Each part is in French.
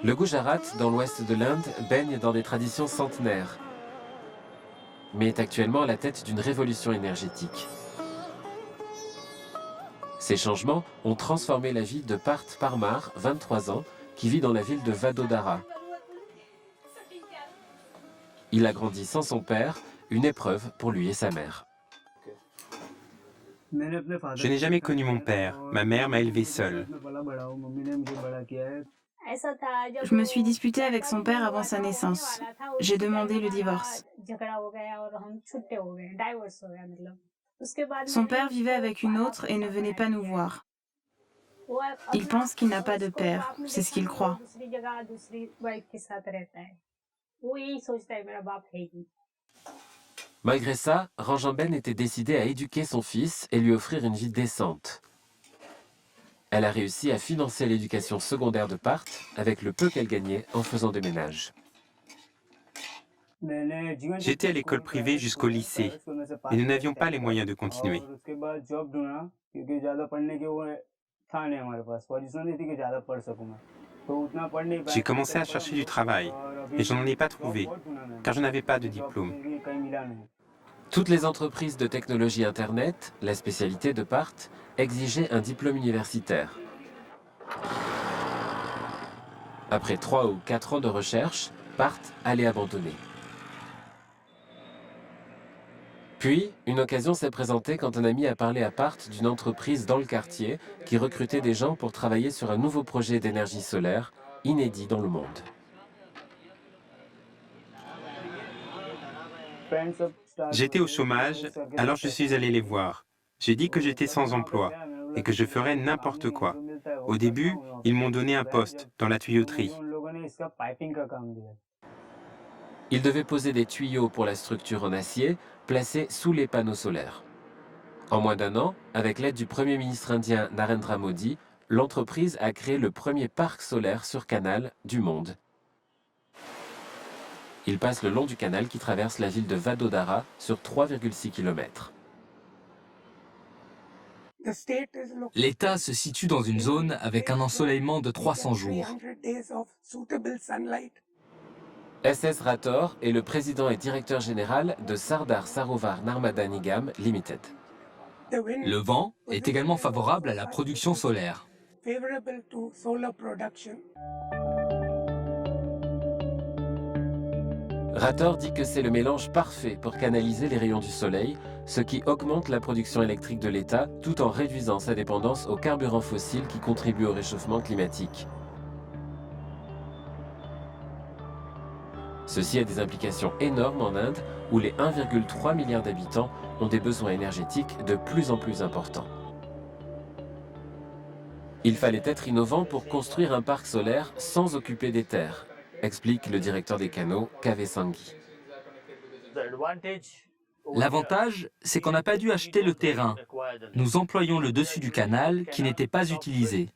Le Gujarat, dans l'ouest de l'Inde, baigne dans des traditions centenaires, mais est actuellement à la tête d'une révolution énergétique. Ces changements ont transformé la vie de Parth Parmar, 23 ans, qui vit dans la ville de Vadodara. Il a grandi sans son père, une épreuve pour lui et sa mère. Je n'ai jamais connu mon père. Ma mère m'a élevé seule. Je me suis disputée avec son père avant sa naissance. J'ai demandé le divorce. Son père vivait avec une autre et ne venait pas nous voir. Il pense qu'il n'a pas de père, c'est ce qu'il croit. Malgré ça, Ranjamben était décidée à éduquer son fils et lui offrir une vie décente. Elle a réussi à financer l'éducation secondaire de Parth avec le peu qu'elle gagnait en faisant des ménages. J'étais à l'école privée jusqu'au lycée et nous n'avions pas les moyens de continuer. J'ai commencé à chercher du travail, mais je n'en ai pas trouvé, car je n'avais pas de diplôme. Toutes les entreprises de technologie Internet, la spécialité de Parth, exigeaient un diplôme universitaire. Après 3 ou 4 ans de recherche, Parth allait abandonner. Puis, une occasion s'est présentée quand un ami a parlé à Parth d'une entreprise dans le quartier qui recrutait des gens pour travailler sur un nouveau projet d'énergie solaire, inédit dans le monde. J'étais au chômage, alors je suis allé les voir. J'ai dit que j'étais sans emploi et que je ferais n'importe quoi. Au début, ils m'ont donné un poste dans la tuyauterie. Ils devaient poser des tuyaux pour la structure en acier, placés sous les panneaux solaires. En moins d'1 an, avec l'aide du Premier ministre indien Narendra Modi, l'entreprise a créé le premier parc solaire sur canal du monde. Il passe le long du canal qui traverse la ville de Vadodara sur 3,6 km. L'État se situe dans une zone avec un ensoleillement de 300 jours. S.S. Rathore est le président et directeur général de Sardar Sarovar Narmada Nigam Limited. Le vent est également favorable à la production solaire. Rathore dit que c'est le mélange parfait pour canaliser les rayons du soleil, ce qui augmente la production électrique de l'État tout en réduisant sa dépendance aux carburants fossiles qui contribuent au réchauffement climatique. Ceci a des implications énormes en Inde, où les 1,3 milliard d'habitants ont des besoins énergétiques de plus en plus importants. Il fallait être innovant pour construire un parc solaire sans occuper des terres, explique le directeur des canaux, Kave Sanghi. L'avantage, c'est qu'on n'a pas dû acheter le terrain. Nous employons le dessus du canal qui n'était pas utilisé.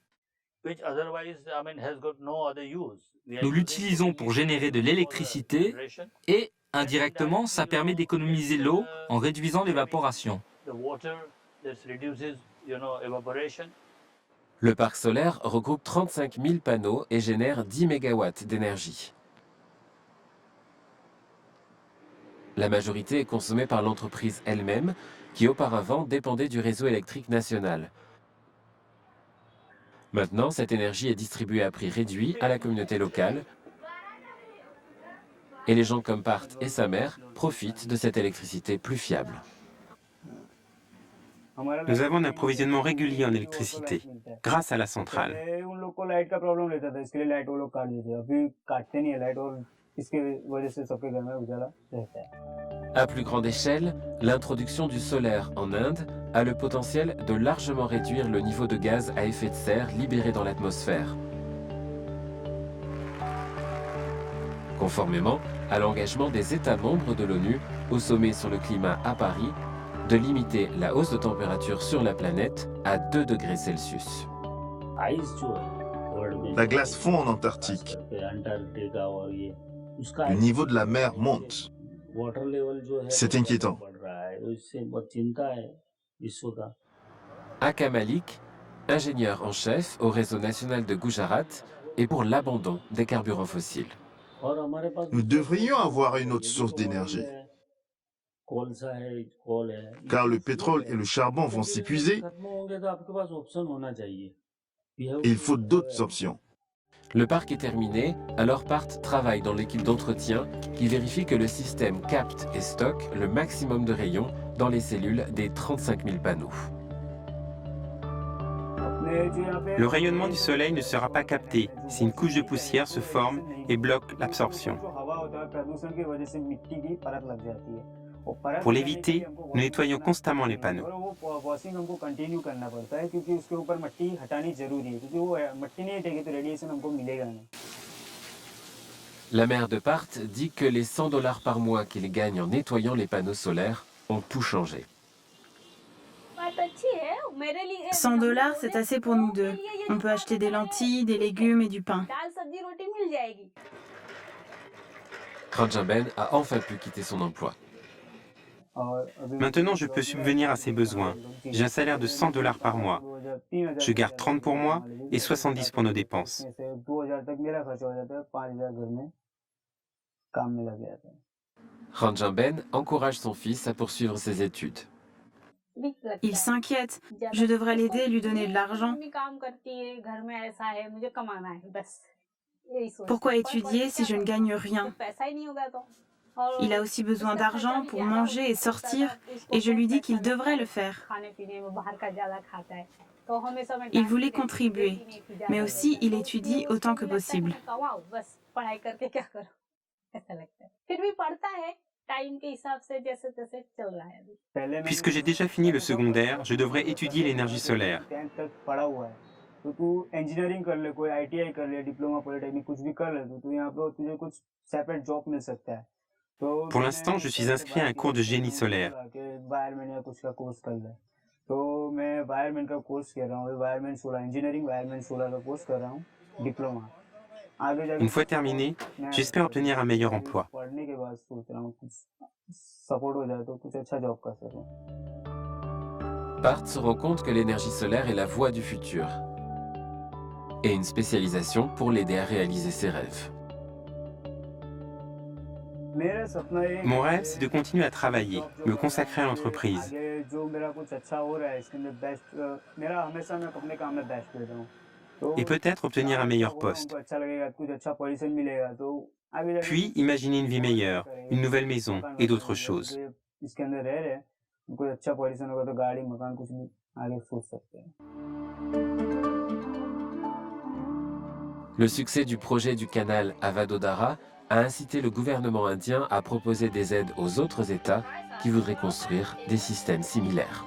Nous l'utilisons pour générer de l'électricité et, indirectement, ça permet d'économiser l'eau en réduisant l'évaporation. Le parc solaire regroupe 35 000 panneaux et génère 10 MW d'énergie. La majorité est consommée par l'entreprise elle-même, qui auparavant dépendait du réseau électrique national. Maintenant, cette énergie est distribuée à prix réduit à la communauté locale et les gens comme Parth et sa mère profitent de cette électricité plus fiable. Nous avons un approvisionnement régulier en électricité, grâce à la centrale. À plus grande échelle, l'introduction du solaire en Inde a le potentiel de largement réduire le niveau de gaz à effet de serre libéré dans l'atmosphère. Conformément à l'engagement des États membres de l'ONU au sommet sur le climat à Paris, de limiter la hausse de température sur la planète à 2 degrés Celsius. La glace fond en Antarctique. Le niveau de la mer monte. C'est inquiétant. Aka Malik, ingénieur en chef au réseau national de Gujarat, et pour l'abandon des carburants fossiles. Nous devrions avoir une autre source d'énergie. Car le pétrole et le charbon vont s'épuiser, il faut d'autres options. Le parc est terminé, alors PART travaille dans l'équipe d'entretien qui vérifie que le système capte et stocke le maximum de rayons dans les cellules des 35 000 panneaux. Le rayonnement du soleil ne sera pas capté si une couche de poussière se forme et bloque l'absorption. Pour l'éviter, nous nettoyons constamment les panneaux. La mère de PART dit que les 100 $ par mois qu'il gagne en nettoyant les panneaux solaires ont tout changé. 100 $, c'est assez pour nous deux. On peut acheter des lentilles, des légumes et du pain. Ranjan a enfin pu quitter son emploi. Maintenant, je peux subvenir à ses besoins. J'ai un salaire de 100 $ par mois. Je garde 30 pour moi et 70 pour nos dépenses. Ranjan encourage son fils à poursuivre ses études. Il s'inquiète. Je devrais l'aider et lui donner de l'argent. Pourquoi étudier si je ne gagne rien? Il a aussi besoin d'argent pour manger et sortir, et je lui dis qu'il devrait le faire. Il voulait contribuer, mais aussi il étudie autant que possible. Puisque j'ai déjà fini le secondaire, je devrais étudier l'énergie solaire. Pour l'instant, je suis inscrit à un cours de génie solaire. Une fois terminé, j'espère obtenir un meilleur emploi. PART se rend compte que l'énergie solaire est la voie du futur et une spécialisation pour l'aider à réaliser ses rêves. Mon rêve, c'est de continuer à travailler, me consacrer à l'entreprise. Et peut-être obtenir un meilleur poste. Puis imaginer une vie meilleure, une nouvelle maison et d'autres choses. Le succès du projet du canal à Vadodara a incité le gouvernement indien à proposer des aides aux autres États qui voudraient construire des systèmes similaires.